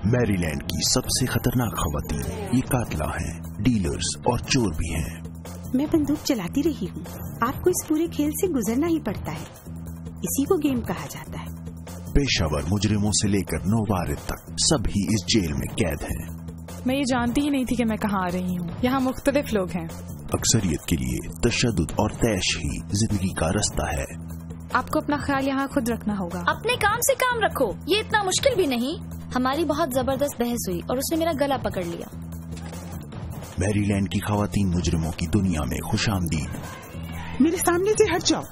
Maryland की सबसे खतरनाक खवातीन ये कातला हैं, डीलर्स और चोर भी हैं। मैं बंदूक चलाती रही हूँ। आपको इस पूरे खेल से गुजरना ही पड़ता है, इसी को गेम कहा जाता है। पेशावर मुजरिमों से लेकर नौवारिद तक सभी इस जेल में कैद हैं। मैं ये जानती ही नहीं थी कि मैं कहाँ आ रही हूँ। यहाँ मुख्तलिफ लोग हैं। अक्सरियत के लिए तशद्दुद और तैश ही जिंदगी का रास्ता है। आपको अपना ख्याल यहाँ खुद रखना होगा। अपने काम से काम रखो, ये इतना मुश्किल भी नहीं। हमारी बहुत जबरदस्त बहस हुई और उसने मेरा गला पकड़ लिया। मैरीलैंड की खवातीन मुजरिमों की दुनिया में खुशामदीद। मेरे सामने से हट जाओ।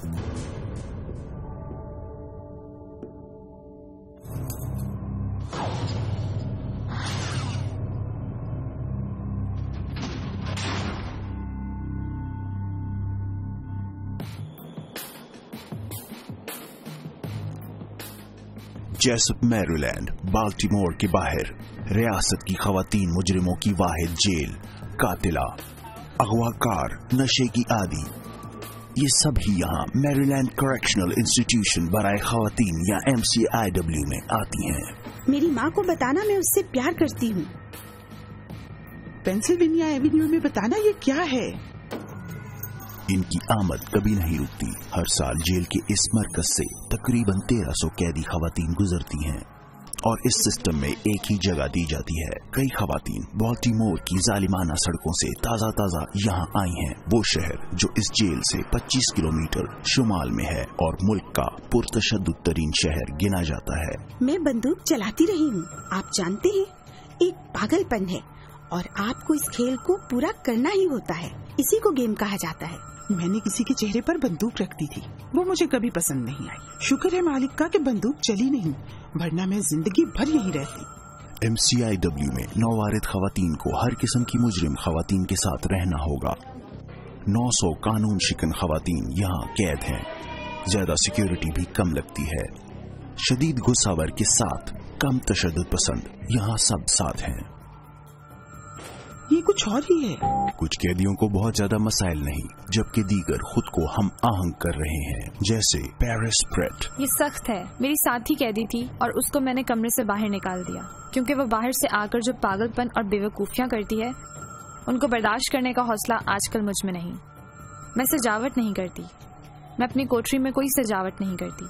जेसप मैरीलैंड, बाल्टीमोर के बाहर रियासत की खवातीन मुजरिमों की वाहिद जेल, कातिला, अगवाकार, नशे की आदी, ये सभी यहाँ मैरीलैंड करेक्शनल इंस्टीट्यूशन बराए खवातीन या MCIW में आती हैं। मेरी माँ को बताना मैं उससे प्यार करती हूँ। पेंसिल्वेनिया एवेन्यू में बताना ये क्या है। इनकी आमद कभी नहीं रुकती। हर साल जेल के इस मरकज से तकरीबन 1300 कैदी खवातीन गुजरती हैं और इस सिस्टम में एक ही जगह दी जाती है। कई खवातीन बाल्टीमोर की जालिमाना सड़कों से ताज़ा यहाँ आई हैं। वो शहर जो इस जेल से 25 किलोमीटर शुमाल में है और मुल्क का पुरतशद्दुद तरीन शहर गिना जाता है। मैं बंदूक चलाती रही हूँ। आप जानते हैं, एक पागलपन है और आपको इस खेल को पूरा करना ही होता है, इसी को गेम कहा जाता है। मैंने किसी के चेहरे पर बंदूक रख दी थी, वो मुझे कभी पसंद नहीं आई। शुक्र है मालिक का कि बंदूक चली नहीं, वरना मैं जिंदगी भर यहीं रहती। MCIW में नौवारिद खवातीन को हर किस्म की मुजरिम खवातीन के साथ रहना होगा। 900 कानून शिकन खवातीन यहाँ कैद हैं। ज्यादा सिक्योरिटी भी कम लगती है। शदीद गुस्सावर के साथ कम तशद्दुद पसंद यहाँ सब साथ हैं। ये कुछ और ही है। कुछ कैदियों को बहुत ज्यादा मसाइल नहीं, जबकि दीगर खुद को हम आहंग कर रहे हैं, जैसे पेरिस प्रेट। ये सख्त है। मेरी साथी कैदी थी और उसको मैंने कमरे से बाहर निकाल दिया, क्योंकि वो बाहर से आकर जो पागलपन और बेवकूफियां करती है उनको बर्दाश्त करने का हौसला आजकल मुझ में नहीं। मैं सजावट नहीं करती। मैं अपनी कोठरी में कोई सजावट नहीं करती,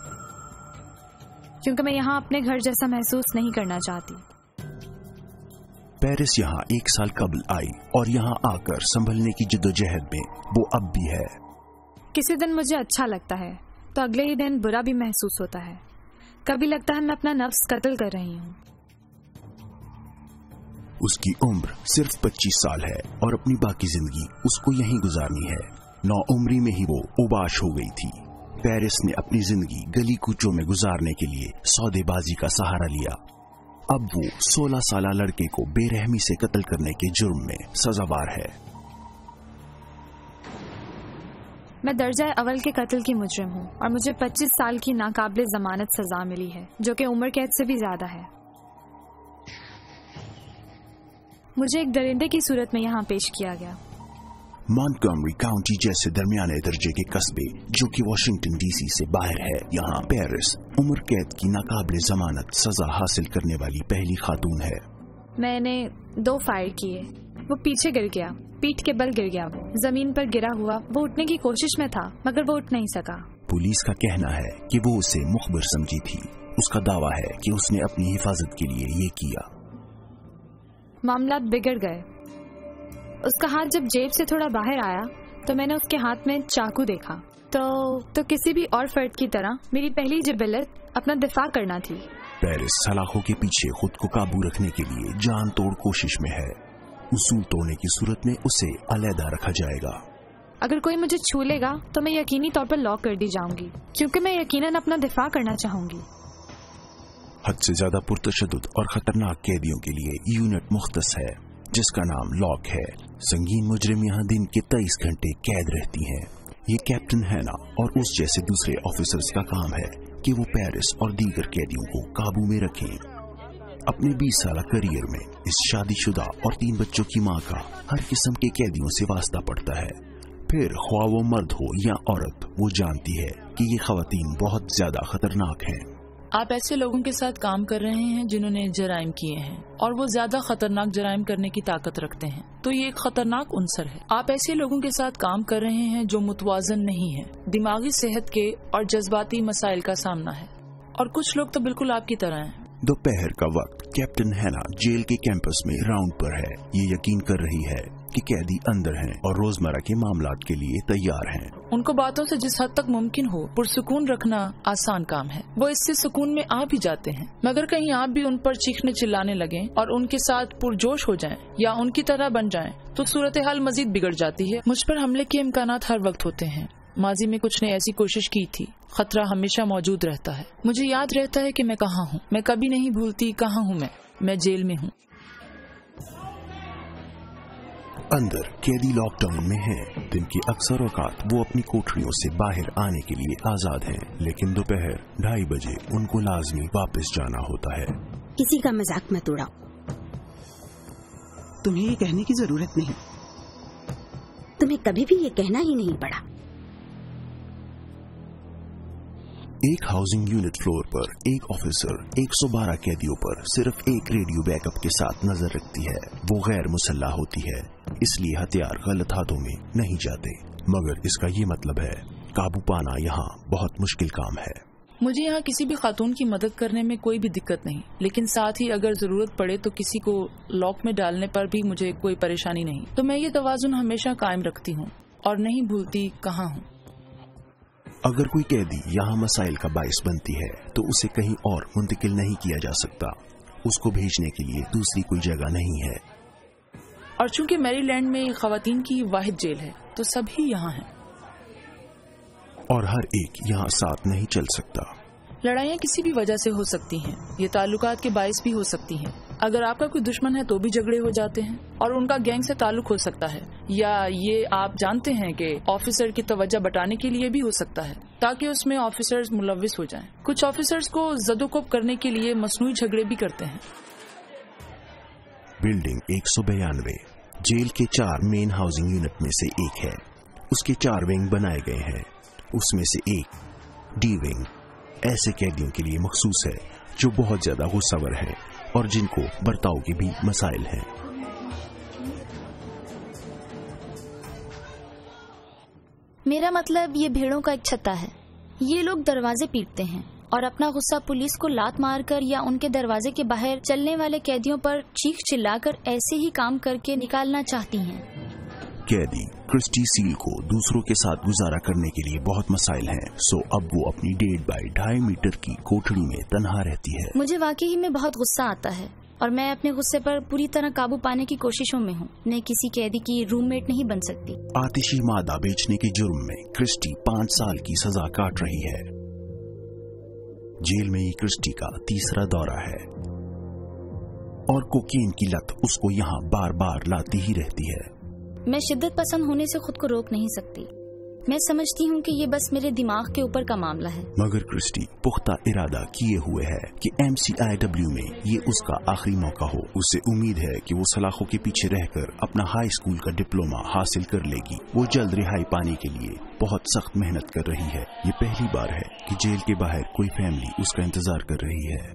क्योंकि मैं यहाँ अपने घर जैसा महसूस नहीं करना चाहती। पेरिस यहाँ 1 साल कबल आई और यहाँ आकर संभलने की जिद्दोजहद में वो अब भी है। किसी दिन मुझे अच्छा लगता है तो अगले ही दिन बुरा भी महसूस होता है। कभी लगता है मैं अपना नफ्स कत्ल कर रही हूँ। उसकी उम्र सिर्फ 25 साल है और अपनी बाकी जिंदगी उसको यहीं गुजारनी है। 9 उम्री में ही वो उबाश हो गई थी। पेरिस ने अपनी जिंदगी गली कूचों में गुजारने के लिए सौदेबाजी का सहारा लिया। अब वो 16 साला लड़के को बेरहमी से कत्ल करने के जुर्म में सजावार है। मैं दर्जा अव्वल के कत्ल की मुजरिम हूँ और मुझे 25 साल की नाकाबिले जमानत सजा मिली है, जो कि उम्र कैद से भी ज्यादा है। मुझे एक दरिंदे की सूरत में यहाँ पेश किया गया। मॉन्टगोमरी काउंटी जैसे दरमियाने दर्जे के कस्बे जो कि वाशिंगटन DC से बाहर है, यहाँ पेरिस उम्र कैद की नाकाबिले जमानत सजा हासिल करने वाली पहली खातून है। मैंने 2 फायर किए। वो पीछे गिर गया, पीठ के बल गिर गया। वो जमीन पर गिरा हुआ। वो उठने की कोशिश में था मगर वो उठ नहीं सका। पुलिस का कहना है कि वो उसे मुखबिर समझी थी। उसका दावा है कि उसने अपनी हिफाजत के लिए ये किया। मामला बिगड़ गए। उसका हाथ जब जेब से थोड़ा बाहर आया तो मैंने उसके हाथ में चाकू देखा। तो किसी भी और फर्द की तरह मेरी पहली जिबलत अपना दिफा करना थी। पेरिस सलाखों के पीछे खुद को काबू रखने के लिए जान तोड़ कोशिश में है। उसूल तोड़ने की सूरत में उसे अलहदा रखा जाएगा। अगर कोई मुझे छू लेगा तो मैं यकीनी तौर पर लॉक कर दी जाऊंगी, क्योंकि मैं यकीनन अपना दिफा करना चाहूंगी। हद से ज्यादा पुरतशद्दुद और खतरनाक कैदियों के लिए यूनिट मुख्तस है जिसका नाम लॉक है। संगीन मुजरिम यहाँ दिन के 23 घंटे कैद रहती हैं। ये कैप्टन हैना और उस जैसे दूसरे ऑफिसर्स का काम है कि वो पेरिस और दीगर कैदियों को काबू में रखें। अपने 20 साल करियर में इस शादीशुदा और 3 बच्चों की मां का हर किस्म के कैदियों से वास्ता पड़ता है। फिर ख्वाह वो मर्द हो या औरत, वो जानती है कि ये खवातीन बहुत ज्यादा खतरनाक हैं। آپ ایسے لوگوں کے ساتھ کام کر رہے ہیں جنہوں نے جرائم کیے ہیں اور وہ زیادہ خطرناک جرائم کرنے کی طاقت رکھتے ہیں، تو یہ ایک خطرناک عنصر ہے۔ آپ ایسے لوگوں کے ساتھ کام کر رہے ہیں جو متوازن نہیں ہیں، دماغی صحت کے اور جذباتی مسائل کا سامنا ہے، اور کچھ لوگ تو بالکل آپ کی طرح ہیں۔ دوپہر کا وقت کیپٹن ہینا جیل کے کیمپس میں راؤنڈ پر ہے۔ یہ یقین کر رہی ہے کہ قیدی اندر ہیں اور روزمرہ کے معاملات کے لیے تیار ہیں۔ ان کو باتوں سے جس حد تک ممکن ہو پرسکون رکھنا آسان کام ہے، وہ اس سے سکون میں آ بھی جاتے ہیں، مگر کہیں آپ بھی ان پر چیخنے چلانے لگیں اور ان کے ساتھ پرجوش ہو جائیں یا ان کی طرح بن جائیں تو صورتحال مزید بگڑ جاتی ہے۔ مجھ پر حملے کے امکانات ہر وقت ہوتے ہیں، ماضی میں کچھ نے ایسی کوشش کی تھی، خطرہ ہمیشہ موجود رہتا ہے۔ مجھے یاد رہتا ہے کہ میں کہاں ہوں، میں کبھی نہیں بھولتی کہاں ہوں میں جیل میں ہوں۔ اندر قیدی لاک ڈاؤن میں ہیں۔ دن کے اکثر اوقات وہ اپنی کوٹریوں سے باہر آنے کے لیے آزاد ہیں، لیکن دوپہر 2:30 بجے ان کو لازمی واپس جانا ہوتا ہے۔ کسی کا مذاق مت اڑاؤ، تمہیں یہ کہنے کی ضرورت نہیں۔ تمہیں کبھی بھی یہ کہنا ہی نہیں پڑا۔ ایک ہاؤسنگ یونٹ فلور پر ایک آفیسر 112 قیدیوں پر صرف ایک ریڈیو بیک اپ کے ساتھ نظر رکھتی ہے۔ وہ غیر مسلح ہوتی ہے، اس لیے ہتھیار غلط ہاتھوں میں نہیں جاتے، مگر اس کا یہ مطلب ہے قابو پانا یہاں بہت مشکل کام ہے۔ مجھے یہاں کسی بھی خاتون کی مدد کرنے میں کوئی بھی دقت نہیں، لیکن ساتھ ہی اگر ضرورت پڑے تو کسی کو لاک میں ڈالنے پر بھی مجھے کوئی پریشانی نہیں، تو میں یہ توازن ہمیشہ قائم رکھتی ہوں اور نہیں بھولتی کہاں ہوں۔ اگر کوئی قیدی یہاں مسائل کا باعث بنتی ہے تو اسے کہیں اور منتقل نہیں کیا جا سکتا، اس کو بھیجنے کے لیے دوسری کوئی جگہ نہیں ہے۔ اور چونکہ میری لینڈ میں خواتین کی واحد جیل ہے تو سبھی یہاں ہیں، اور ہر ایک یہاں ساتھ نہیں چل سکتا۔ لڑائیاں کسی بھی وجہ سے ہو سکتی ہیں، یہ تعلقات کے باعث بھی ہو سکتی ہیں۔ اگر آپ کا کوئی دشمن ہے تو بھی جھگڑے ہو جاتے ہیں، اور ان کا گینگ سے تعلق ہو سکتا ہے، یا یہ آپ جانتے ہیں کہ آفیسر کی توجہ بٹانے کے لیے بھی ہو سکتا ہے تاکہ اس میں آفیسرز ملوث ہو جائیں۔ کچھ آفیسرز کو زد و کوب کرنے کے لیے مصنوعی جھگڑے بھی کرتے ہیں۔ بلڈنگ 192 جیل کے 4 مین ہاؤسنگ یونٹ میں سے ایک ہے۔ اس کے 4 ونگ بنائے گئے ہیں، اس میں سے ایک ڈی ونگ ایسے قیدیوں کے لیے مخصوص ہے جو بہت زیادہ غصہ ور ہیں اور جن کو برتاؤ کے بھی مسائل ہیں۔ میرا مطلب یہ بھیڑوں کا ایک چھتا ہے۔ یہ لوگ دروازے پیٹتے ہیں اور اپنا غصہ پولیس کو لات مار کر یا ان کے دروازے کے باہر چلنے والے قیدیوں پر چیخ چلا کر ایسے ہی کام کر کے نکالنا چاہتی ہیں۔ قیدی کرسٹی سیل کو دوسروں کے ساتھ گزارا کرنے کے لیے بہت مسائل ہیں، سو اب وہ اپنی 1.5 بائی 2.5 میٹر کی کوٹڑی میں تنہا رہتی ہے۔ مجھے واقعی میں بہت غصہ آتا ہے اور میں اپنے غصے پر پوری طرح قابو پانے کی کوششوں میں ہوں۔ میں کسی قیدی کی روم میٹ نہیں بن سکتی۔ آتشی مادہ بیچنے کے جرم میں کرسٹی 5 سال کی سزا کاٹ رہی ہے۔ جیل میں یہ کرسٹی کا 3را دورہ ہے اور کوکین کی لت اس کو یہاں بار بار لاتی ہی رہتی ہے۔ میں شدت پسند ہونے سے خود کو روک نہیں سکتی۔ میں سمجھتی ہوں کہ یہ بس میرے دماغ کے اوپر کا معاملہ ہے، مگر کرسٹی پختہ ارادہ کیے ہوئے ہے کہ MCIW میں یہ اس کا آخری موقع ہو۔ اسے امید ہے کہ وہ سلاخوں کے پیچھے رہ کر اپنا ہائی اسکول کا ڈپلوما حاصل کر لے گی۔ وہ جلد رہائی پانے کے لیے بہت سخت محنت کر رہی ہے۔ یہ پہلی بار ہے کہ جیل کے باہر کوئی فیملی اس کا انتظار کر رہی ہے۔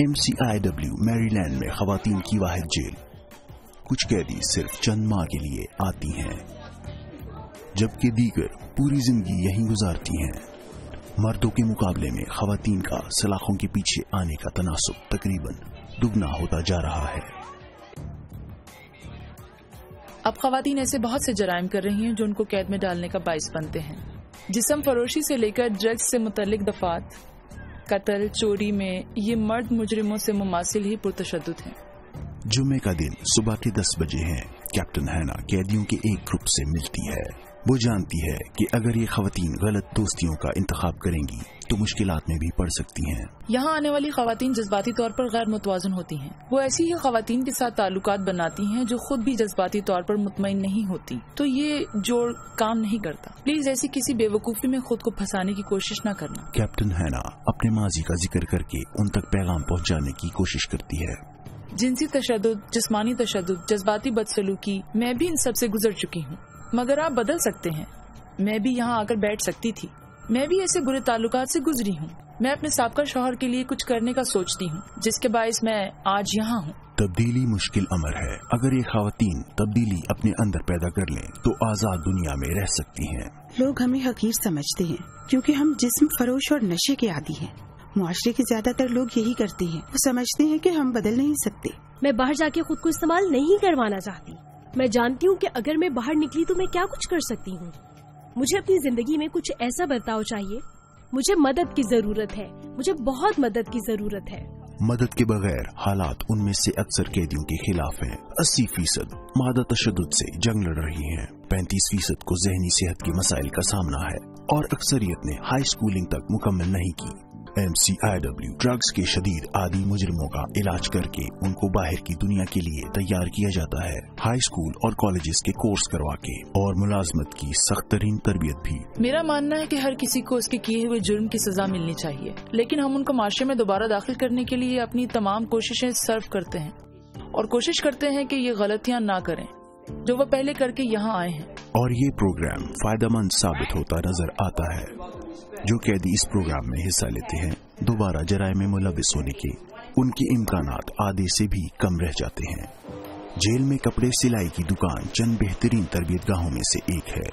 MCIW میری لینڈ میں خواتین کی واحد جیل۔ کچھ قیدی صرف چند ماہ کے لیے آتی ہیں جبکہ دیگر پوری زندگی یہیں گزارتی ہیں۔ مردوں کے مقابلے میں خواتین کا سلاخوں کے پیچھے آنے کا تناسب تقریباً دگنا ہوتا جا رہا ہے۔ اب خواتین ایسے بہت سے جرائم کر رہی ہیں جو ان کو قید میں ڈالنے کا باعث بنتے ہیں۔ جسم فروشی سے لے کر ڈرگز سے متعلق دفعات، قتل، چوری میں یہ مرد مجرموں سے مماثل ہی پرتشدد ہیں۔ جمعے کا دن صبح کے 10 بجے ہیں۔ کیپٹن ہینا قیدیوں کے ایک گروپ سے ملتی ہے۔ वो जानती है कि अगर ये खवातीन गलत दोस्तियों का इंतखाब करेंगी तो मुश्किलात में भी पड़ सकती हैं। यहाँ आने वाली खवातीन जज्बाती तौर पर गैर मुतवाज़न होती हैं। वो ऐसी ही खवातीन के साथ ताल्लुकात बनाती हैं जो खुद भी जज्बाती तौर पर मुतमईन नहीं होती, तो ये जोड़ काम नहीं करता। प्लीज ऐसी किसी बेवकूफ़ी में खुद को फंसाने की कोशिश न करना। कैप्टन हैना अपने माजी का जिक्र करके उन तक पैगाम पहुँचाने की कोशिश करती है। जिनसी तशद्दुद, जिस्मानी तशद्दुद, जज्बाती बदसलूकी, मैं भी इन सब से गुजर चुकी हूँ, मगर आप बदल सकते हैं। मैं भी यहाँ आकर बैठ सकती थी। मैं भी ऐसे बुरे ताल्लुकात से गुजरी हूँ। मैं अपने साबका शौहर के लिए कुछ करने का सोचती हूँ, जिसके बायस मैं आज यहाँ हूँ। तब्दीली मुश्किल अमर है। अगर ये खवातीन तब्दीली अपने अंदर पैदा कर लें तो आजाद दुनिया में रह सकती हैं। लोग हमें हकीर समझते हैं क्योंकि हम जिस्म फरोश और नशे के आदी हैं। मुआशरे के ज्यादातर लोग यही करते हैं। वो समझते हैं कि हम बदल नहीं सकते। मैं बाहर जाके खुद को इस्तेमाल नहीं करवाना चाहती। मैं जानती हूँ कि अगर मैं बाहर निकली तो मैं क्या कुछ कर सकती हूँ। मुझे अपनी जिंदगी में कुछ ऐसा बर्ताव चाहिए। मुझे मदद की जरूरत है। मुझे बहुत मदद की जरूरत है। मदद के बगैर हालात उनमें से अक्सर कैदियों के खिलाफ हैं। 80% मादा तशद्दुद से जंग लड़ रही हैं। 35% को जहनी सेहत के मसाइल का सामना है और अक्सरियत ने हाई स्कूलिंग तक मुकम्मल नहीं की। MCIW ड्रग्स के शदीद आदी मुजरिमों का इलाज करके उनको बाहर की दुनिया के लिए तैयार किया जाता है। हाई स्कूल और कॉलेजेस के कोर्स करवा के और मुलाजमत की सख्त तरीन तरबियत भी। मेरा मानना है कि हर किसी को उसके किए हुए जुर्म की सजा मिलनी चाहिए, लेकिन हम उनको माशरे में दोबारा दाखिल करने के लिए अपनी तमाम कोशिशें सर्व करते हैं और कोशिश करते हैं कि ये गलतियाँ ना करें जो वो पहले करके यहाँ आए हैं। और ये प्रोग्राम फायदेमंद साबित होता नजर आता है। जो कैदी इस प्रोग्राम में हिस्सा लेते हैं दोबारा जराये में मुलविस होने के उनके इम्कानात आधे से भी कम रह जाते हैं। जेल में कपड़े सिलाई की दुकान चंद बेहतरीन तरबियत गाहों में से एक है।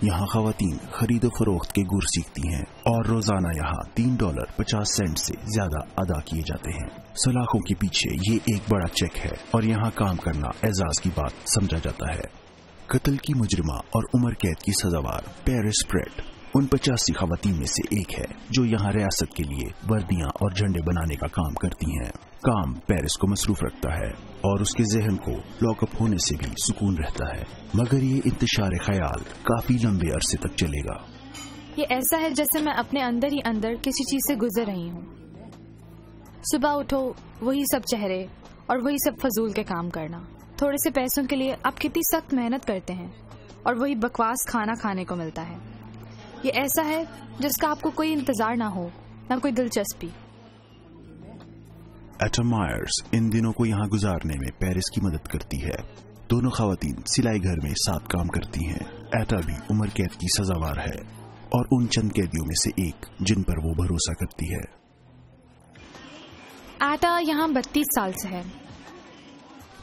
यहाँ खवातीन खरीदो फरोख्त के गुर सीखती हैं और रोजाना यहाँ $3.50 से ज्यादा अदा किए जाते हैं। सलाखों के पीछे ये एक बड़ा चेक है और यहाँ काम करना एजाज की बात समझा जाता है। कत्ल की मुजरिमा और उम्र कैद की सजावार पेरिस प्रेट उन 85 खवातीन में से एक है जो यहाँ रियासत के लिए वर्दियाँ और झंडे बनाने का काम करती हैं। काम पेरिस को मसरूफ रखता है और उसके जहन को लॉकअप होने से भी सुकून रहता है, मगर ये इंतशार ख्याल काफी लंबे अरसे तक चलेगा। ये ऐसा है जैसे मैं अपने अंदर ही अंदर किसी चीज से गुजर रही हूँ। सुबह उठो, वही सब चेहरे और वही सब फजूल के काम करना। थोड़े से पैसों के लिए आप कितनी सख्त मेहनत करते हैं और वही बकवास खाना खाने को मिलता है। ये ऐसा है जिसका आपको कोई इंतजार ना हो, ना कोई दिलचस्पी। एटा मायर्स इन दिनों को यहाँ गुजारने में पेरिस की मदद करती है। दोनों खवातीन सिलाई घर में साथ काम करती हैं। एटा भी उम्र कैद की सजावार है और उन चंद कैदियों में से एक जिन पर वो भरोसा करती है। एटा यहाँ 32 साल से है।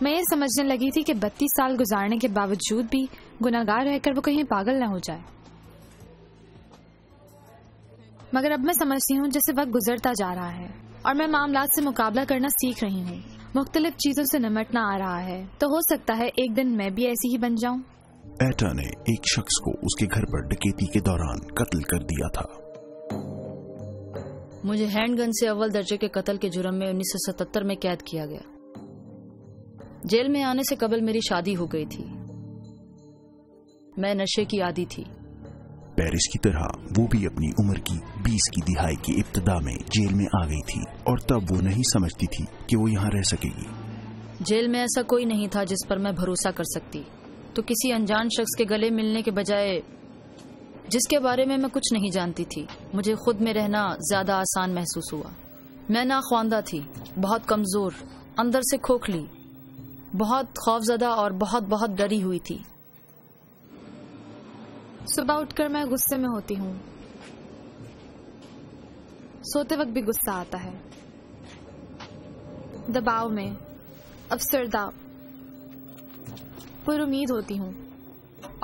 मैं ये समझने लगी थी कि 32 साल गुजारने के बावजूद भी गुनाहगार रहकर वो कहीं पागल न हो जाए, मगर अब मैं समझती हूँ जैसे वक्त गुजरता जा रहा है और मैं मामलात से मुकाबला करना सीख रही हूँ। मुख्तलिफ चीजों से निमटना आ रहा है, तो हो सकता है एक दिन मैं भी ऐसी ही बन जाऊँ। एटा ने एक शख्स को उसके घर पर डकैती के दौरान कत्ल कर दिया था। मुझे हैंडगन से अव्वल दर्जे के कत्ल के जुर्म में 1977 में कैद किया गया। जेल में आने से कबल मेरी शादी हो गई थी। मैं नशे की आदी थी। पेरिस की तरह वो भी अपनी उम्र की 20 की दिहाई की इब्तिदा में जेल में आ गई थी और तब वो नहीं समझती थी कि वो यहाँ रह सकेगी। जेल में ऐसा कोई नहीं था जिस पर मैं भरोसा कर सकती, तो किसी अनजान शख्स के गले मिलने के बजाय जिसके बारे में मैं कुछ नहीं जानती थी, मुझे खुद में रहना ज्यादा आसान महसूस हुआ। मैं नाख्वानदा थी, बहुत कमजोर, अंदर से खोखली, बहुत खौफजदा और बहुत बहुत डरी हुई थी। सुबह उठकर मैं गुस्से में होती हूँ। सोते वक्त भी गुस्सा आता है। दबाव में, अफसरदा, पुरुमीद होती हूँ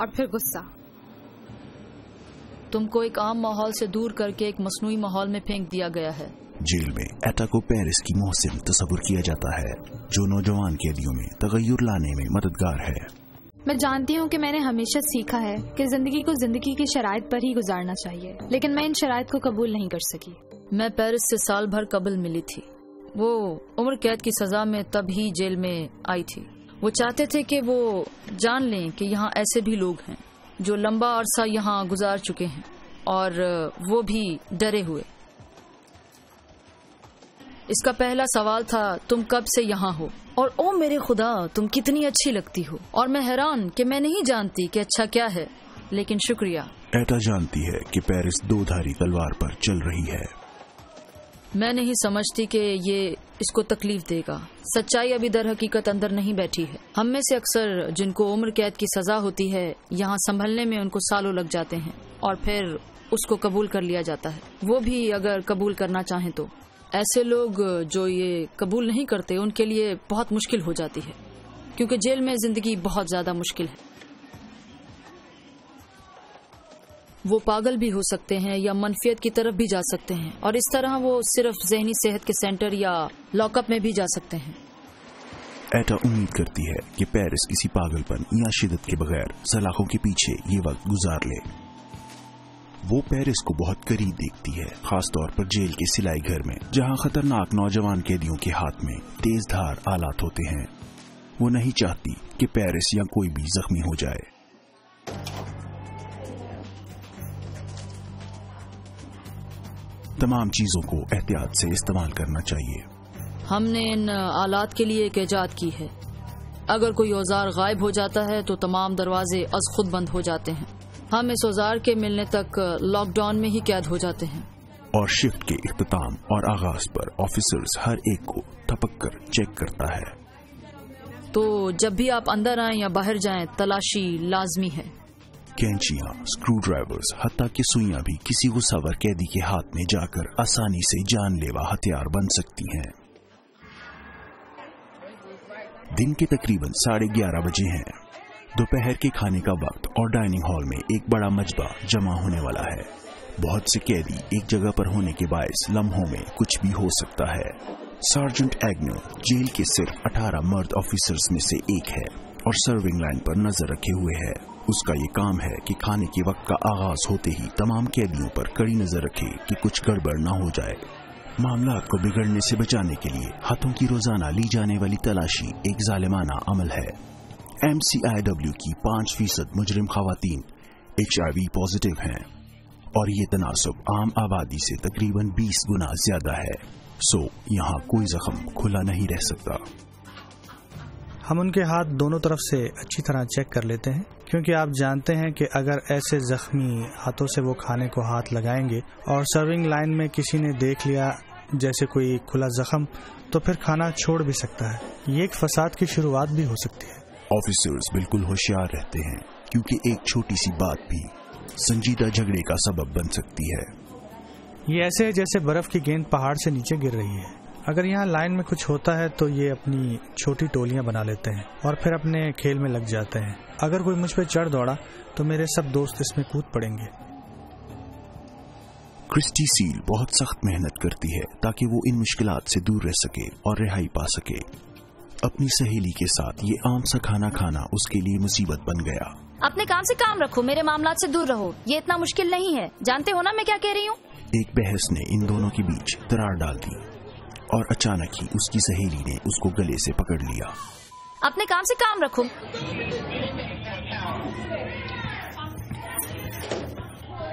और फिर गुस्सा। तुमको एक आम माहौल से दूर करके एक मसनूई माहौल में फेंक दिया गया है। जेल में एटा को पेरिस की मोहसिन तस्वुर किया जाता है जो नौजवान कैदियों में तगय्युर लाने में मददगार है। मैं जानती हूँ कि मैंने हमेशा सीखा है कि जिंदगी को जिंदगी की शराइत पर ही गुजारना चाहिए, लेकिन मैं इन शराइत को कबूल नहीं कर सकी। मैं पेरिस से साल भर कबल मिली थी। वो उम्र कैद की सजा में तब ही जेल में आई थी। वो चाहते थे कि वो जान लें कि यहाँ ऐसे भी लोग हैं। جو لمبا عرصہ یہاں گزار چکے ہیں اور وہ بھی ڈرے ہوئے۔ اس کا پہلا سوال تھا تم کب سے یہاں ہو، اور او میرے خدا تم کتنی اچھی لگتی ہو، اور میں حیران کہ میں نہیں جانتی کہ اچھا کیا ہے، لیکن شکریہ۔ ایٹا جانتی ہے کہ پیرس دو دھاری تلوار پر چل رہی ہے۔ میں نہیں سمجھتی کہ یہ اس کو تکلیف دے گا۔ سچائی ابھی در حقیقت اندر نہیں بیٹھی ہے۔ ہم میں سے اکثر جن کو عمر قید کی سزا ہوتی ہے یہاں سنبھلنے میں ان کو سالوں لگ جاتے ہیں، اور پھر اس کو قبول کر لیا جاتا ہے، وہ بھی اگر قبول کرنا چاہیں تو۔ ایسے لوگ جو یہ قبول نہیں کرتے ان کے لیے بہت مشکل ہو جاتی ہے، کیونکہ جیل میں زندگی بہت زیادہ مشکل ہے۔ وہ پاگل بھی ہو سکتے ہیں یا منفیت کی طرف بھی جا سکتے ہیں، اور اس طرح وہ صرف ذہنی صحت کے سینٹر یا لاک اپ میں بھی جا سکتے ہیں۔ ایٹا امید کرتی ہے کہ پیرس کسی پاگل پن یا شدت کے بغیر سلاخوں کے پیچھے یہ وقت گزار لے۔ وہ پیرس کو بہت قریب دیکھتی ہے، خاص طور پر جیل کے سلائی گھر میں، جہاں خطرناک نوجوان قیدیوں کے ہاتھ میں تیز دھار آلات ہوتے ہیں۔ وہ نہیں چاہتی کہ پیرس یا کوئی بھی زخمی ہو جائے۔ تمام چیزوں کو احتیاط سے استعمال کرنا چاہیے۔ ہم نے ان آلات کے لیے ایک ایجاد کی ہے۔ اگر کوئی اوزار غائب ہو جاتا ہے تو تمام دروازے از خود بند ہو جاتے ہیں۔ ہم اس اوزار کے ملنے تک لاک ڈاؤن میں ہی قید ہو جاتے ہیں۔ اور شفٹ کے اختتام اور آغاز پر آفیسرز ہر ایک کو تھپک کر چیک کرتا ہے۔ تو جب بھی آپ اندر آئیں یا باہر جائیں تلاشی لازمی ہے۔ کینچیاں، اسکرو ڈرائیورز، حتیٰ کہ سوئیاں بھی کسی غصہ ور قیدی کے ہاتھ میں جا کر آسانی سے جان لیوا ہتھیار بن سکتی ہیں۔ دن کے تقریباً 11:30 بجے ہیں۔ دوپہر کے کھانے کا وقت اور ڈائننگ ہال میں ایک بڑا مجمع جمع ہونے والا ہے۔ بہت سے قیدی ایک جگہ پر ہونے کے باعث لمحوں میں کچھ بھی ہو سکتا ہے۔ سارجنٹ ایگنو جیل کے صرف 18 مرد آفیسرز میں سے ایک ہے اور سرونگ لائن پر نظر رکھے ہوئے ہے۔ اس کا یہ کام ہے کہ کھانے کے وقت کا آغاز ہوتے ہی تمام قیدیوں پر کڑی نظر رکھے کہ کچھ گڑبڑ نہ ہو جائے۔ معاملات کو بگڑنے سے بچانے کے لیے ہاتھوں کی روزانہ لی جانے والی تلاشی ایک ظالمانہ عمل ہے۔ MCIW کی 5% مجرم خواتین HIV پازیٹیو ہیں، اور یہ تناسب عام آبادی سے تقریباً 20 گنا زیادہ ہے۔ سو یہاں کوئی زخم کھلا نہیں رہ سکتا۔ ہم ان کے ہاتھ دونوں طرف سے اچھی طرح چیک کر لیتے ہیں، کیونکہ آپ جانتے ہیں کہ اگر ایسے زخمی ہاتھوں سے وہ کھانے کو ہاتھ لگائیں گے اور سرونگ لائن میں کسی نے دیکھ لیا جیسے کوئی کھلا زخم تو پھر کھانا چھوڑ بھی سکتا ہے۔ یہ ایک فساد کی شروعات بھی ہو سکتی ہے۔ آفیسرز بالکل ہوشیار رہتے ہیں، کیونکہ ایک چھوٹی سی بات بھی سنجیدہ جھگڑے کا سبب بن سکتی ہے۔ یہ ایسے ہے جیسے برف کی گیند پہاڑ سے نیچے گر رہی ہے۔ اگر یہاں لائن میں کچھ ہوتا ہے تو یہ اپنی چھوٹی ٹولیاں بنا لیتے ہیں اور پھر اپنے کھیل میں لگ جاتے ہیں۔ اگر کوئی مجھ پہ چڑھ دوڑا تو میرے سب دوست اس میں کود پڑیں گے۔ کرسٹی سیل بہت سخت محنت کرتی ہے تاکہ وہ ان مشکلات سے دور رہ سکے اور رہائی پا سکے۔ اپنی سہیلی کے ساتھ یہ عام سا کھانا کھانا اس کے لیے مصیبت بن گیا۔ اپنے کام سے کام رکھو، میرے معاملات سے دور رہو، یہ اتنا مشکل نہیں ہے، جانتے ہو نا میں کیا کہہ رہی ہوں؟ ایک بحث نے ان دونوں کے بیچ دراڑ ڈال دی اور اچانک ہی اس کی سہیلی نے اس کو گلے سے پکڑ لیا۔ اپنے کام سے کام رکھو۔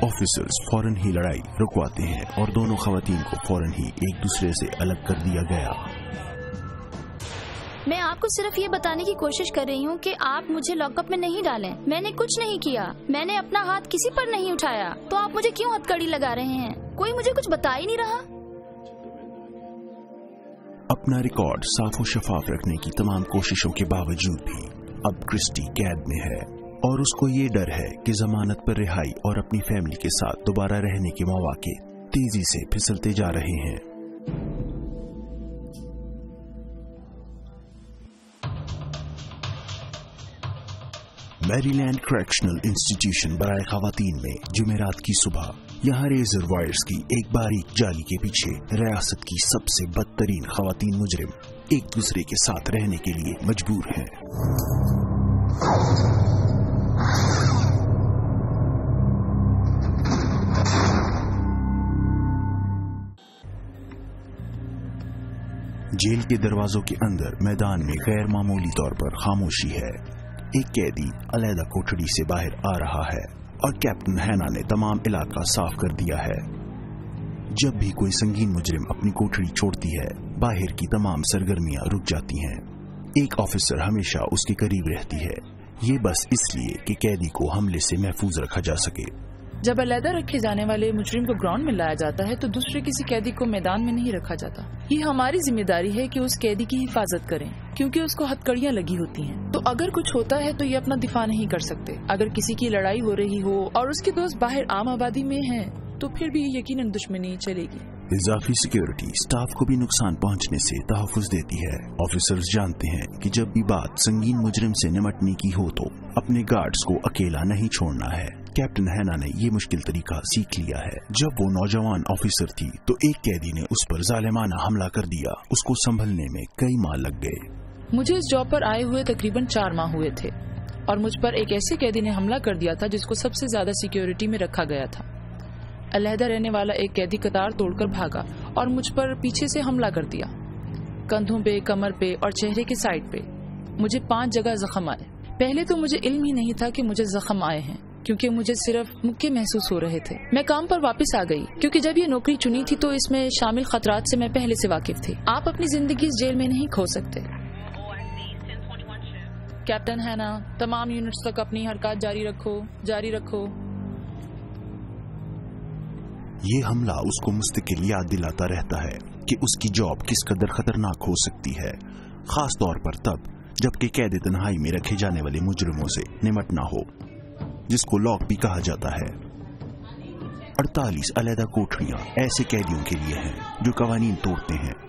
آفیسرز فوراً ہی لڑائی رکواتے ہیں اور دونوں خواتین کو فوراً ہی ایک دوسرے سے الگ کر دیا گیا۔ میں آپ کو صرف یہ بتانے کی کوشش کر رہی ہوں کہ آپ مجھے لاک اپ میں نہیں ڈالیں۔ میں نے کچھ نہیں کیا، میں نے اپنا ہاتھ کسی پر نہیں اٹھایا، تو آپ مجھے کیوں ہتھکڑی لگا رہے ہیں؟ کوئی مجھے کچھ بتا ہی نہیں رہا۔ اپنا ریکارڈ صاف و شفاف رکھنے کی تمام کوششوں کے باوجود بھی اب کرسٹی قید میں ہے، اور اس کو یہ ڈر ہے کہ ضمانت پر رہائی اور اپنی فیملی کے ساتھ دوبارہ رہنے کے مواقع تیزی سے پھسلتے جا رہے ہیں۔ میری لینڈ کریکشنل انسٹیٹیوشن برائے خواتین میں جمعرات کی صبح یہاں ریزر وائرز کی ایک باریک جالی کے پیچھے ریاست کی سب سے بدترین خواتین مجرم ایک دوسرے کے ساتھ رہنے کے لیے مجبور ہیں۔ جیل کے دروازوں کے اندر میدان میں غیر معمولی طور پر خاموشی ہے۔ एक कैदी अलहदा कोठड़ी से बाहर आ रहा है और कैप्टन हैना ने तमाम इलाका साफ कर दिया है। जब भी कोई संगीन मुजरिम अपनी कोठड़ी छोड़ती है, बाहर की तमाम सरगर्मियां रुक जाती हैं। एक ऑफिसर हमेशा उसके करीब रहती है, ये बस इसलिए कि कैदी को हमले से महफूज रखा जा सके। जब अलहदा रखे जाने वाले मुजरिम को ग्राउंड में लाया जाता है तो दूसरे किसी कैदी को मैदान में नहीं रखा जाता। ये हमारी जिम्मेदारी है कि उस कैदी की हिफाजत करें, क्योंकि उसको हथकड़ियां लगी होती हैं। तो अगर कुछ होता है तो ये अपना दिफा नहीं कर सकते। अगर किसी की लड़ाई हो रही हो और उसके दोस्त बाहर आम आबादी में हैं, तो फिर भी यकीनन दुश्मनी चलेगी। इजाफी सिक्योरिटी स्टाफ को भी नुकसान पहुंचने से तहफ़्फ़ुज़ देती है। ऑफिसर्स जानते हैं कि जब भी बात संगीन मुजरिम से निपटने की हो तो अपने गार्ड्स को अकेला नहीं छोड़ना है। कैप्टन हैना ने ये मुश्किल तरीका सीख लिया है। जब वो नौजवान ऑफिसर थी तो एक कैदी ने उस पर जालिमाना हमला कर दिया। उसको संभलने में कई माह लग गए। मुझे इस जॉब पर आए हुए तकरीबन 4 माह हुए थे और मुझ पर एक ऐसे कैदी ने हमला कर दिया था जिसको सबसे ज्यादा सिक्योरिटी में रखा गया था। अलहदा रहने वाला एक कैदी कतार तोड़कर भागा और मुझ पर पीछे से हमला कर दिया। कंधों पे, कमर पे और चेहरे के साइड पे मुझे 5 जगह जख्म आए। पहले तो मुझे इल्म ही नहीं था कि मुझे जख्म आए हैं, क्योंकि मुझे सिर्फ मुक्के महसूस हो रहे थे। मैं काम पर वापस आ गई, क्योंकि जब ये नौकरी चुनी थी तो इसमें शामिल खतरात से मैं पहले से वाकिफ थी। आप अपनी जिंदगी इस जेल में नहीं खो सकते। कैप्टन हैना, तमाम यूनिट्स तक अपनी हरकत जारी रखो। ये हमला उसको मुस्तकिल याद दिलाता रहता है कि उसकी जॉब किस कदर खतरनाक हो सकती है, खास तौर पर तब जबकि कैद तन्हाई में रखे जाने वाले मुजरिमों से निपटना हो, जिसको लॉक भी कहा जाता है। 48 अलहदा कोठरियां ऐसे कैदियों के लिए हैं जो कवानीन तोड़ते हैं।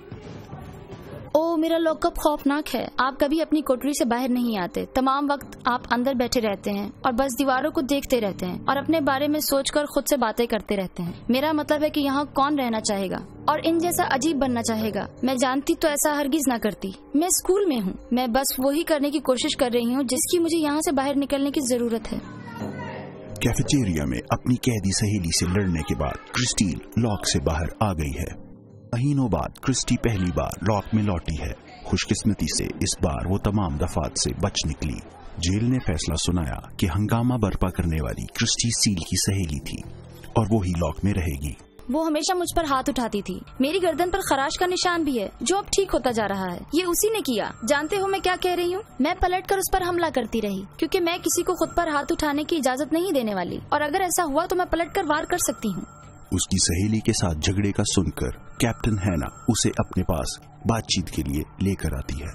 ओ, मेरा लॉकअप खौफनाक है। आप कभी अपनी कोठरी से बाहर नहीं आते। तमाम वक्त आप अंदर बैठे रहते हैं और बस दीवारों को देखते रहते हैं और अपने बारे में सोचकर खुद से बातें करते रहते हैं। मेरा मतलब है कि यहाँ कौन रहना चाहेगा और इन जैसा अजीब बनना चाहेगा। मैं जानती तो ऐसा हरगिज ना करती। मैं स्कूल में हूँ। मैं बस वही करने की कोशिश कर रही हूँ जिसकी मुझे यहाँ से बाहर निकलने की जरूरत है। कैफेटेरिया में अपनी कैदी सहेली से लड़ने के बाद क्रिस्टीन लॉक से बाहर आ गई है। महीनों बाद क्रिस्टी पहली बार लॉक में लौटी है। खुशकिस्मती से इस बार वो तमाम दफात से बच निकली। जेल ने फैसला सुनाया कि हंगामा बर्पा करने वाली क्रिस्टी सील की सहेली थी और वो ही लॉक में रहेगी। वो हमेशा मुझ पर हाथ उठाती थी। मेरी गर्दन पर खराश का निशान भी है जो अब ठीक होता जा रहा है। ये उसी ने किया। जानते हो मैं क्या कह रही हूँ? मैं पलटकर उस पर हमला करती रही, क्योंकि मैं किसी को खुद पर हाथ उठाने की इजाजत नहीं देने वाली, और अगर ऐसा हुआ तो मैं पलटकर वार कर सकती हूँ। उसकी सहेली के साथ झगड़े का सुनकर कैप्टन हैना उसे अपने पास बातचीत के लिए लेकर आती है।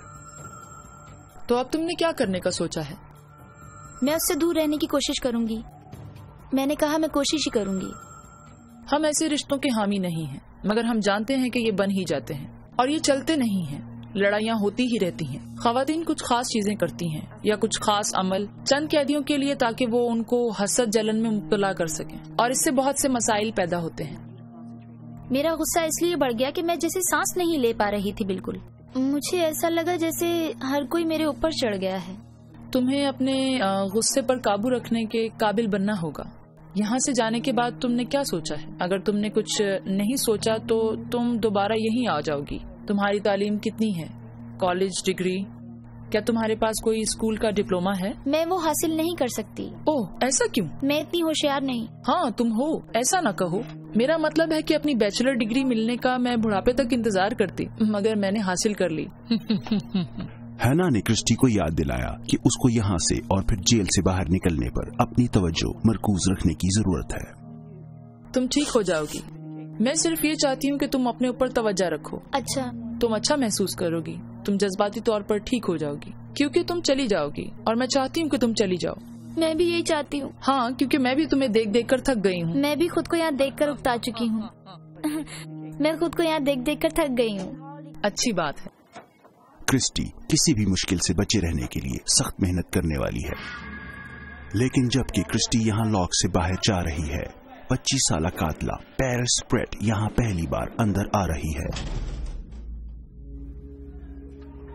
तो अब तुमने क्या करने का सोचा है? मैं उससे दूर रहने की कोशिश करूंगी। मैंने कहा मैं कोशिश ही करूंगी। हम ऐसे रिश्तों के हामी नहीं हैं, मगर हम जानते हैं कि ये बन ही जाते हैं और ये चलते नहीं हैं। लड़ाइयाँ होती ही रहती हैं। खवातीन कुछ खास चीजें करती हैं या कुछ खास अमल चंद कैदियों के लिए, ताकि वो उनको हसद जलन में मुब्तला कर सकें, और इससे बहुत से मसाइल पैदा होते हैं। मेरा गुस्सा इसलिए बढ़ गया कि मैं जैसे सांस नहीं ले पा रही थी। बिल्कुल मुझे ऐसा लगा जैसे हर कोई मेरे ऊपर चढ़ गया है। तुम्हें अपने गुस्से पर काबू रखने के काबिल बनना होगा। यहाँ से जाने के बाद तुमने क्या सोचा है? अगर तुमने कुछ नहीं सोचा तो तुम दोबारा यहीं आ जाओगी। तुम्हारी तालीम कितनी है? College degree? क्या तुम्हारे पास कोई स्कूल का डिप्लोमा है? मैं वो हासिल नहीं कर सकती। ओह, ऐसा क्यों? मैं इतनी होशियार नहीं। हाँ तुम हो, ऐसा न कहो। मेरा मतलब है कि अपनी बैचलर डिग्री मिलने का मैं बुढ़ापे तक इंतजार करती, मगर मैंने हासिल कर ली। हैना ने क्रिस्टी को याद दिलाया कि उसको यहाँ से और फिर जेल से बाहर निकलने पर अपनी तवज्जो मरकूज रखने की जरूरत है। तुम ठीक हो जाओगी। मैं सिर्फ ये चाहती हूँ कि तुम अपने ऊपर तवज्जो रखो। अच्छा। तुम अच्छा महसूस करोगी। तुम जज्बाती तौर पर ठीक हो जाओगी, क्योंकि तुम चली जाओगी और मैं चाहती हूँ कि तुम चली जाओ। मैं भी यही चाहती हूँ। हाँ, क्योंकि मैं भी तुम्हें देख देख कर थक गई हूँ। मैं भी खुद को यहाँ देख कर उकता चुकी हूँ। मैं खुद को यहाँ देख देख कर थक गई हूँ। अच्छी बात है। क्रिस्टी किसी भी मुश्किल से बचे रहने के लिए सख्त मेहनत करने वाली है, लेकिन जबकि क्रिस्टी यहाँ लॉक से बाहर जा रही है, 25 साल कातला पेरिस प्रेट यहाँ पहली बार अंदर आ रही है।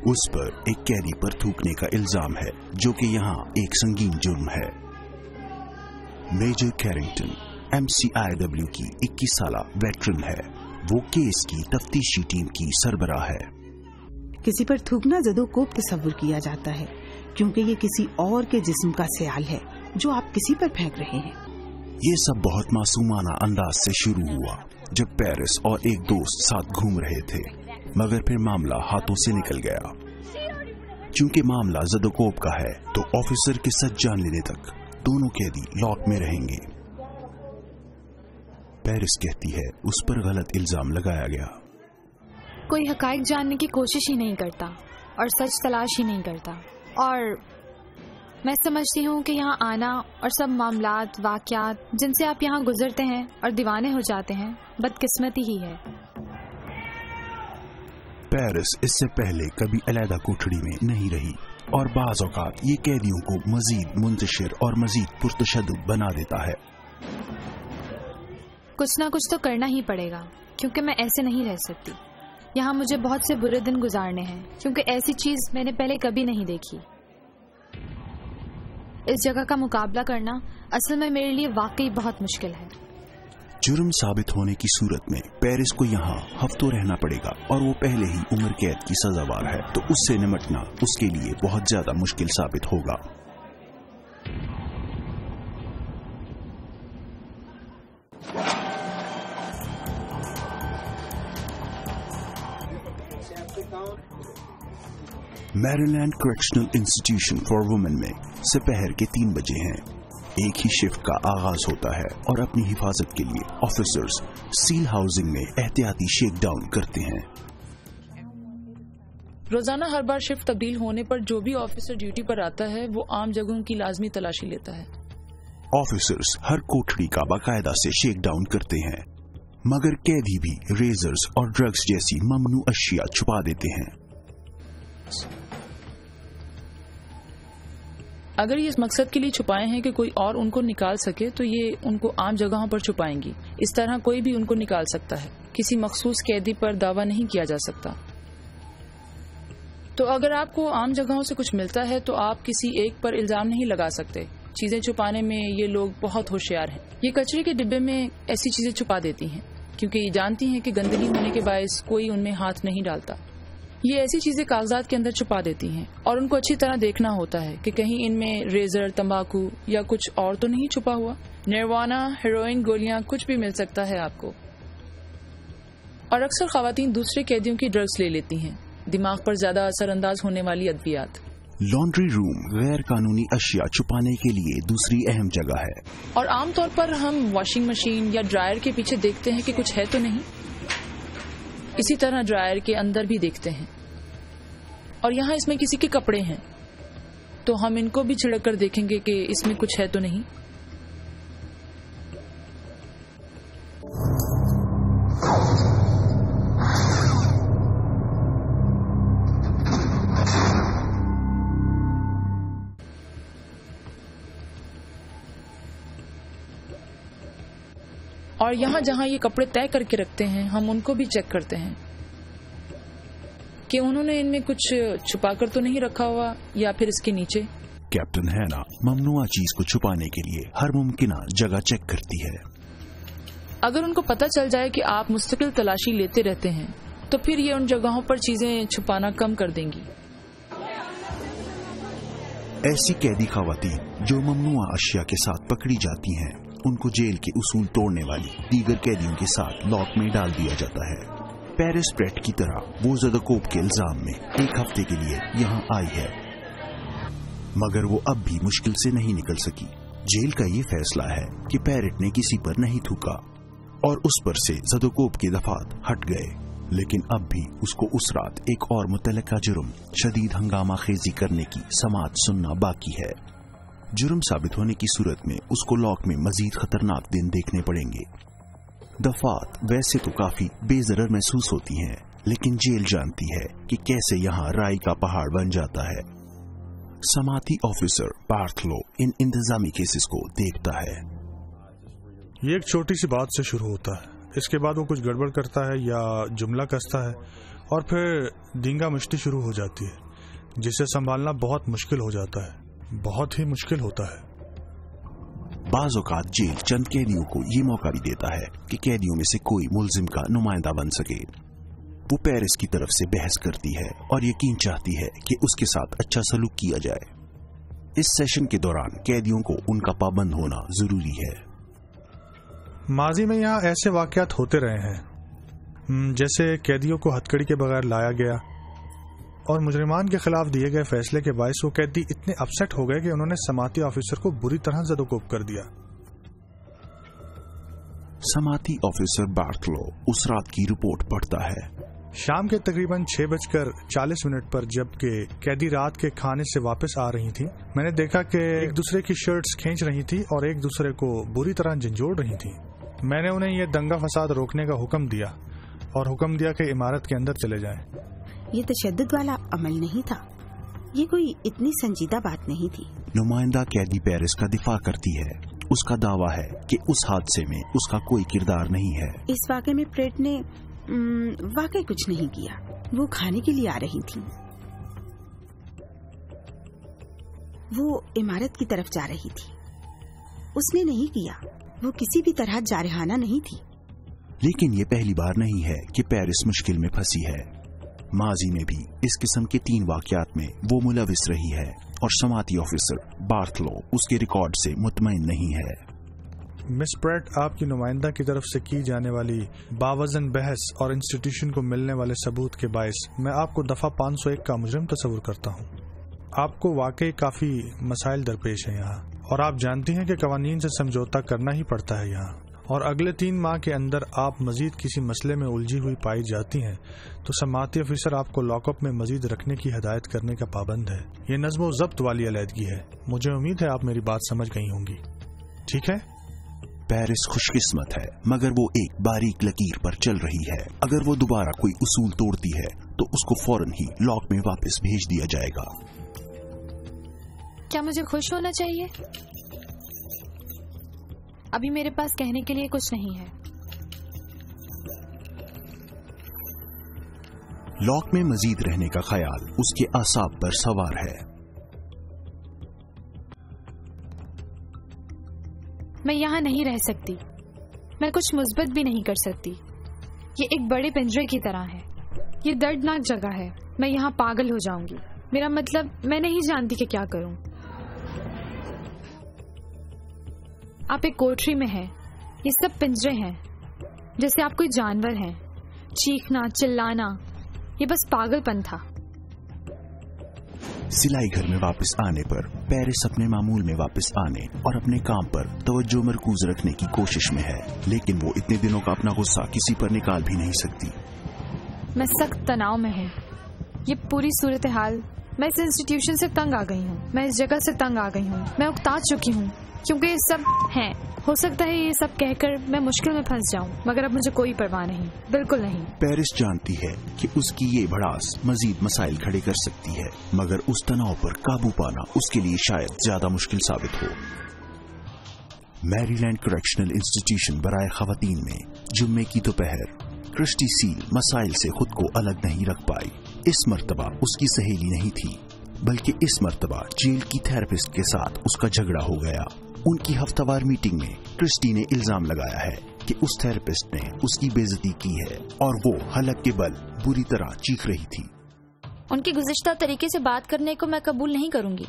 उस पर एक कैदी पर थूकने का इल्जाम है, जो कि यहाँ एक संगीन जुर्म है। मेजर कैरिंगटन MCIW की 21 साल वेटरन है। वो केस की तफ्तीशी टीम की सरबराह है। किसी पर थूकना ज़दोकोप तस्वुर किया जाता है, क्योंकि ये किसी और के जिस्म का सयाल है जो आप किसी पर फेंक रहे हैं। ये सब बहुत मासूमाना अंदाज से शुरू हुआ जब पेरिस और एक दोस्त साथ घूम रहे थे, मगर फिर मामला हाथों से निकल गया। चूंकि मामला ज़दोकोप का है तो ऑफिसर के सच जान लेने तक दोनों कैदी लॉक में रहेंगे। पेरिस कहती है उस पर गलत इल्जाम लगाया गया। कोई हकाइक जानने की कोशिश ही नहीं करता और सच तलाश ही नहीं करता, और मैं समझती हूँ कि यहाँ आना और सब मामलात वाक़यात जिनसे आप यहाँ गुजरते हैं और दीवाने हो जाते हैं बदकिस्मती ही है। पेरिस इससे पहले कभी अलहदा कोठड़ी में नहीं रही और बाज़ औक़ात ये कैदियों को मजीद मुंतशिर और मजीद पुरतशद्दुद बना देता है। कुछ ना कुछ तो करना ही पड़ेगा, क्योंकि मैं ऐसे नहीं रह सकती। यहाँ मुझे बहुत से बुरे दिन गुजारने हैं, क्योंकि ऐसी चीज मैंने पहले कभी नहीं देखी। इस जगह का मुकाबला करना असल में मेरे लिए वाकई बहुत मुश्किल है। जुर्म साबित होने की सूरत में पेरिस को यहाँ हफ्तों रहना पड़ेगा और वो पहले ही उम्र कैद की सजावार है, तो उससे निमटना उसके लिए बहुत ज्यादा मुश्किल साबित होगा। Maryland correctional institution for women में दोपहर के 3 बजे हैं। एक ही शिफ्ट का आगाज होता है और अपनी हिफाजत के लिए ऑफिसर्स सील हाउसिंग में एहतियाती शेक डाउन करते हैं। रोजाना हर बार शिफ्ट तब्दील होने पर जो भी ऑफिसर ड्यूटी पर आता है वो आम जगहों की लाजमी तलाशी लेता है। ऑफिसर्स हर कोठड़ी का बाकायदा से शेक डाउन करते हैं, मगर कैदी भी रेजर्स और ड्रग्स जैसी ममनू अशिया छुपा देते हैं। अगर ये इस मकसद के लिए छुपाए हैं कि कोई और उनको निकाल सके, तो ये उनको आम जगहों पर छुपाएंगी। इस तरह कोई भी उनको निकाल सकता है, किसी मखसूस कैदी पर दावा नहीं किया जा सकता। तो अगर आपको आम जगहों से कुछ मिलता है तो आप किसी एक पर इल्जाम नहीं लगा सकते। चीजें छुपाने में ये लोग बहुत होशियार हैं। ये कचरे के डिब्बे में ऐसी चीजें छुपा देती हैं, क्योंकि ये जानती हैं कि गंदगी होने के बायस कोई उनमें हाथ नहीं डालता। ये ऐसी चीजें कागजात के अंदर छुपा देती हैं और उनको अच्छी तरह देखना होता है कि कहीं इनमें रेजर, तंबाकू या कुछ और तो नहीं छुपा हुआ। निर्वाना, हेरोइन, गोलियां, कुछ भी मिल सकता है आपको। और अक्सर खवातीन दूसरे कैदियों की ड्रग्स ले लेती हैं, दिमाग पर ज्यादा असरअंदाज होने वाली अद्वियात। लॉन्ड्री रूम गैर कानूनी अशिया छुपाने के लिए दूसरी अहम जगह है। और आमतौर पर हम वॉशिंग मशीन या ड्रायर के पीछे देखते हैं कि कुछ है तो नहीं। इसी तरह ड्रायर के अंदर भी देखते हैं, और यहाँ इसमें किसी के कपड़े हैं तो हम इनको भी छिड़क कर देखेंगे कि इसमें कुछ है तो नहीं। और यहाँ जहाँ ये कपड़े तय करके रखते हैं, हम उनको भी चेक करते हैं कि उन्होंने इनमें कुछ छुपाकर तो नहीं रखा हुआ या फिर इसके नीचे। कैप्टन हैना ममनुआ चीज को छुपाने के लिए हर मुमकिना जगह चेक करती है। अगर उनको पता चल जाए कि आप मुस्तकिल तलाशी लेते रहते हैं तो फिर ये उन जगहों पर चीजें छुपाना कम कर देंगी। ऐसी कैदी खवातीन जो ममनुआ अशिया के साथ पकड़ी जाती हैं, उनको जेल के उसूल तोड़ने वाली दीगर कैदियों के साथ लॉक में डाल दिया जाता है। पेरिस प्रेट की तरह वो ज़दोकोप के इल्जाम में 1 हफ्ते के लिए यहाँ आई है, मगर वो अब भी मुश्किल से नहीं निकल सकी। जेल का ये फैसला है कि पेरिट ने किसी पर नहीं थूका और उस पर से ज़दोकोप के दफात हट गए, लेकिन अब भी उसको उस रात एक और मुतलका जुर्म शदीद हंगामा खेजी करने की समाअत सुनना बाकी है। जुर्म साबित होने की सूरत में उसको लॉक में मजीद खतरनाक दिन देखने पड़ेंगे। दफात वैसे तो काफी बेजरर महसूस होती हैं, लेकिन जेल जानती है कि कैसे यहाँ राई का पहाड़ बन जाता है। समाती ऑफिसर बार्थलो इन इंतजामी केसेस को देखता है। ये एक छोटी सी बात से शुरू होता है, इसके बाद वो कुछ गड़बड़ करता है या जुमला कसता है और फिर दींगा मश्ती शुरू हो जाती है, जिसे संभालना बहुत मुश्किल हो जाता है, बहुत ही मुश्किल होता है। बाज़ औक़ात जेल चंद कैदियों को ये मौका भी देता है कि कैदियों में से कोई मुल्जिम का नुमाइंदा बन सके। वो पेरिस की तरफ से बहस करती है और यकीन चाहती है कि उसके साथ अच्छा सलूक किया जाए। इस सेशन के दौरान कैदियों को उनका पाबंद होना जरूरी है। माजी में यहाँ ऐसे वाकयात होते रहे हैं, जैसे कैदियों को हथकड़ी के बगैर लाया गया और मुजरिमान के खिलाफ दिए गए फैसले के बायस वो कैदी इतने अपसेट हो गए कि उन्होंने समाती ऑफिसर को बुरी तरह जदोकोब कर दिया। समाती ऑफिसर बार्थलो उस रात की रिपोर्ट पढ़ता है। शाम के तकरीबन 6:40 पर जबकि कैदी रात के खाने से वापस आ रही थी, मैंने देखा कि एक दूसरे की शर्ट्स खींच रही थी और एक दूसरे को बुरी तरह झंझोड़ रही थी। मैंने उन्हें यह दंगा फसाद रोकने का हुक्म दिया और हुक्म दिया कि इमारत के अंदर चले जाएं। ये तशद्दुद वाला अमल नहीं था, ये कोई इतनी संजीदा बात नहीं थी। नुमाइंदा कैदी पेरिस का दिफा करती है। उसका दावा है कि उस हादसे में उसका कोई किरदार नहीं है। इस वाक़े में प्रेट ने वाकई कुछ नहीं किया। वो खाने के लिए आ रही थी, वो इमारत की तरफ जा रही थी। उसने नहीं किया, वो किसी भी तरह जारहाना नहीं थी। लेकिन ये पहली बार नहीं है कि पेरिस मुश्किल में फंसी है। माजी में भी इस किस्म के 3 वाकयात में वो मुलविस रही है और समाती ऑफिसर बार्थलो उसके रिकॉर्ड से मुतमईन नहीं है। मिस प्रेट, आपकी नुमाइंदा की तरफ से की जाने वाली बावजन बहस और इंस्टीट्यूशन को मिलने वाले सबूत के बायस मैं आपको दफा 501 का मुजरिम तस्वुर करता हूँ। आपको वाकई काफी मसाइल दरपेश है यहाँ, और आप जानती हैं कि कवानीन से समझौता करना ही पड़ता है यहाँ, और अगले 3 माह के अंदर आप मजीद किसी मसले में उलझी हुई पाई जाती हैं तो समाती ऑफिसर आपको लॉकअप में मजीद रखने की हिदायत करने का पाबंद है। ये नज़्म व ज़ब्त वाली अलहदगी है। मुझे उम्मीद है आप मेरी बात समझ गई होंगी, ठीक है? पेरिस खुशकिस्मत है, मगर वो एक बारीक लकीर पर चल रही है। अगर वो दोबारा कोई उसूल तोड़ती है तो उसको फौरन ही लॉक में वापस भेज दिया जाएगा। क्या मुझे खुश होना चाहिए? अभी मेरे पास कहने के लिए कुछ नहीं है। लॉक में मजीद रहने का ख्याल उसके आसाब पर सवार है। मैं यहाँ नहीं रह सकती, मैं कुछ मुस्बत भी नहीं कर सकती। ये एक बड़े पिंजरे की तरह है, ये दर्दनाक जगह है। मैं यहाँ पागल हो जाऊंगी। मेरा मतलब, मैं नहीं जानती कि क्या करूं। आप एक कोठरी में हैं, ये सब पिंजरे हैं, जैसे आप कोई जानवर हैं। चीखना, चिल्लाना, ये बस पागलपन था। सिलाई घर में वापस आने पर पेरिस अपने मामूल में वापस आने और अपने काम पर तवज्जो मरकूज रखने की कोशिश में है, लेकिन वो इतने दिनों का अपना गुस्सा किसी पर निकाल भी नहीं सकती। मैं सख्त तनाव में हूँ। ये पूरी सूरत हाल, मैं इस इंस्टीट्यूशन से तंग आ गई हूँ, मैं इस जगह से तंग आ गई हूँ, मैं उकता चुकी हूँ, क्योंकि ये सब हैं। हो सकता है ये सब कहकर मैं मुश्किल में फंस जाऊं, मगर अब मुझे कोई परवाह नहीं, बिल्कुल नहीं। पेरिस जानती है कि उसकी ये भड़ास मजीद मसाइल खड़े कर सकती है, मगर उस तनाव पर काबू पाना उसके लिए शायद ज्यादा मुश्किल साबित हो। मैरीलैंड करेक्शनल इंस्टीट्यूशन बराए खवातीन में जुम्मे की दोपहर क्रिस्टी सील मसाइल से खुद को अलग नहीं रख पाई। इस मर्तबा उसकी सहेली नहीं थी, बल्कि इस मर्तबा जेल की थेरेपिस्ट के साथ उसका झगड़ा हो गया। उनकी हफ्तावार मीटिंग में क्रिस्टी ने इल्जाम लगाया है कि उस थेरेपिस्ट ने उसकी बेइज्जती की है और वो हलक के बल बुरी तरह चीख रही थी। उनके गुज़िश्ता तरीके से बात करने को मैं कबूल नहीं करूंगी,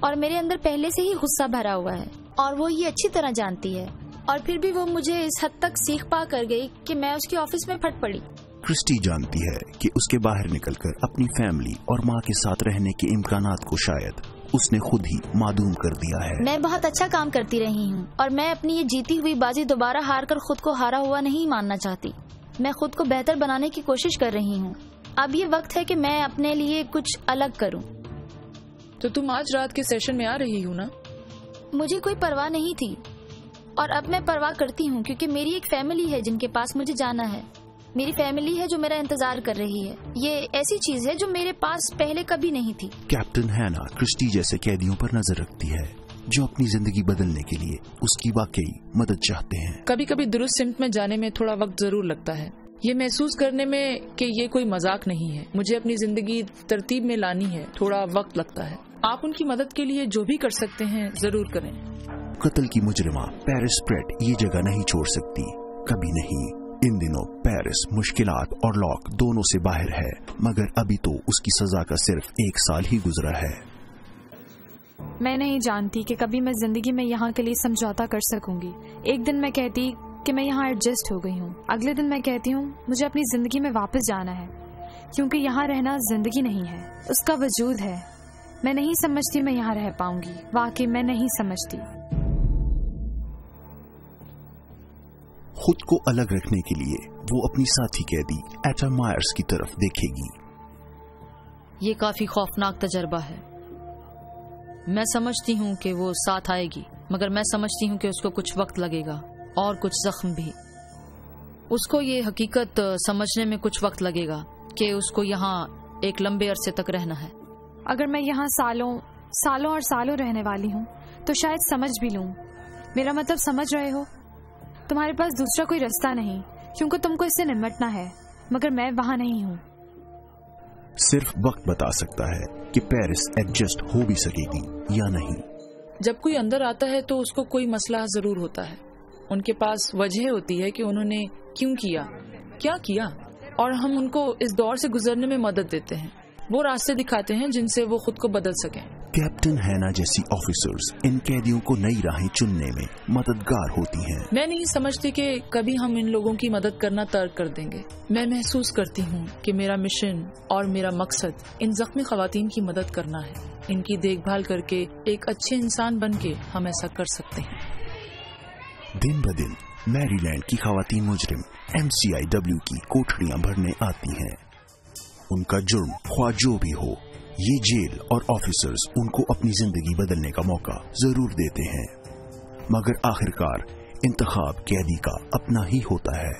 और मेरे अंदर पहले से ही गुस्सा भरा हुआ है और वो ये अच्छी तरह जानती है, और फिर भी वो मुझे इस हद तक सीख पा कर गई कि मैं उसके ऑफिस में फट पड़ी। क्रिस्टी जानती है कि उसके बाहर निकलकर अपनी फैमिली और माँ के साथ रहने के इम्कानात को शायद उसने खुद ही मादूम कर दिया है। मैं बहुत अच्छा काम करती रही हूँ और मैं अपनी ये जीती हुई बाजी दोबारा हार कर खुद को हारा हुआ नहीं मानना चाहती। मैं खुद को बेहतर बनाने की कोशिश कर रही हूँ। अब ये वक्त है कि मैं अपने लिए कुछ अलग करूँ। तो तुम आज रात के सेशन में आ रही हो ना? मुझे कोई परवाह नहीं थी, और अब मैं परवाह करती हूँ, क्योंकि मेरी एक फैमिली है जिनके पास मुझे जाना है। मेरी फैमिली है जो मेरा इंतजार कर रही है। ये ऐसी चीज है जो मेरे पास पहले कभी नहीं थी। कैप्टन हैना क्रिस्टी जैसे कैदियों पर नजर रखती है जो अपनी जिंदगी बदलने के लिए उसकी वाकई मदद चाहते हैं। कभी कभी दुरुस्त सिमत में जाने में थोड़ा वक्त जरूर लगता है, ये महसूस करने में कि ये कोई मजाक नहीं है। मुझे अपनी जिंदगी तरतीब में लानी है, थोड़ा वक्त लगता है। आप उनकी मदद के लिए जो भी कर सकते हैं जरूर करें। कत्ल की मुजरिमा पेरिस प्रेट ये जगह नहीं छोड़ सकती, कभी नहीं। इन दिनों पेरिस मुश्किलात और लॉक दोनों से बाहर है, मगर अभी तो उसकी सजा का सिर्फ 1 साल ही गुजरा है। मैं नहीं जानती कि कभी मैं जिंदगी में यहाँ के लिए समझौता कर सकूंगी। एक दिन मैं कहती कि मैं यहाँ एडजस्ट हो गई हूँ, अगले दिन मैं कहती हूँ मुझे अपनी जिंदगी में वापस जाना है, क्योंकि यहाँ रहना जिंदगी नहीं है, उसका वजूद है। मैं नहीं समझती मैं यहाँ रह पाऊंगी, वाकई मैं नहीं समझती। खुद को अलग रखने के लिए वो अपनी साथी कैदी एटा मायर्स की तरफ देखेगी। ये काफी खौफनाक तजर्बा है। मैं समझती हूँ कि वो साथ आएगी, मगर मैं समझती हूँ कि उसको कुछ वक्त लगेगा और कुछ जख्म भी। उसको ये हकीकत समझने में कुछ वक्त लगेगा कि उसको यहाँ एक लंबे अरसे तक रहना है। अगर मैं यहाँ सालों सालों और सालों रहने वाली हूँ तो शायद समझ भी लूँ। मेरा मतलब समझ रहे हो? तुम्हारे पास दूसरा कोई रास्ता नहीं, क्योंकि तुमको इससे निपटना है, मगर मैं वहाँ नहीं हूँ। सिर्फ वक्त बता सकता है कि पेरिस एडजस्ट हो भी सकेगी या नहीं। जब कोई अंदर आता है तो उसको कोई मसला जरूर होता है। उनके पास वजह होती है कि उन्होंने क्यों किया, क्या किया, और हम उनको इस दौर से गुजरने में मदद देते हैं। वो रास्ते दिखाते हैं जिनसे वो खुद को बदल सकें। कैप्टन हैना जैसी ऑफिसर्स इन कैदियों को नई राहें चुनने में मददगार होती हैं। मैं नहीं समझती कि कभी हम इन लोगों की मदद करना तर्क कर देंगे। मैं महसूस करती हूँ कि मेरा मिशन और मेरा मकसद इन जख्मी खवातीन की मदद करना है। इनकी देखभाल करके एक अच्छे इंसान बन के हम ऐसा कर सकते हैं। दिन ब दिन मैरीलैंड की खवातीन मुजरिम MCIW की कोठरियां भरने आती हैं। उनका जुर्म ख्वाह जो भी हो, ये जेल और ऑफिसर्स उनको अपनी जिंदगी बदलने का मौका जरूर देते हैं, मगर आखिरकार इंतखाब कैदी का अपना ही होता है।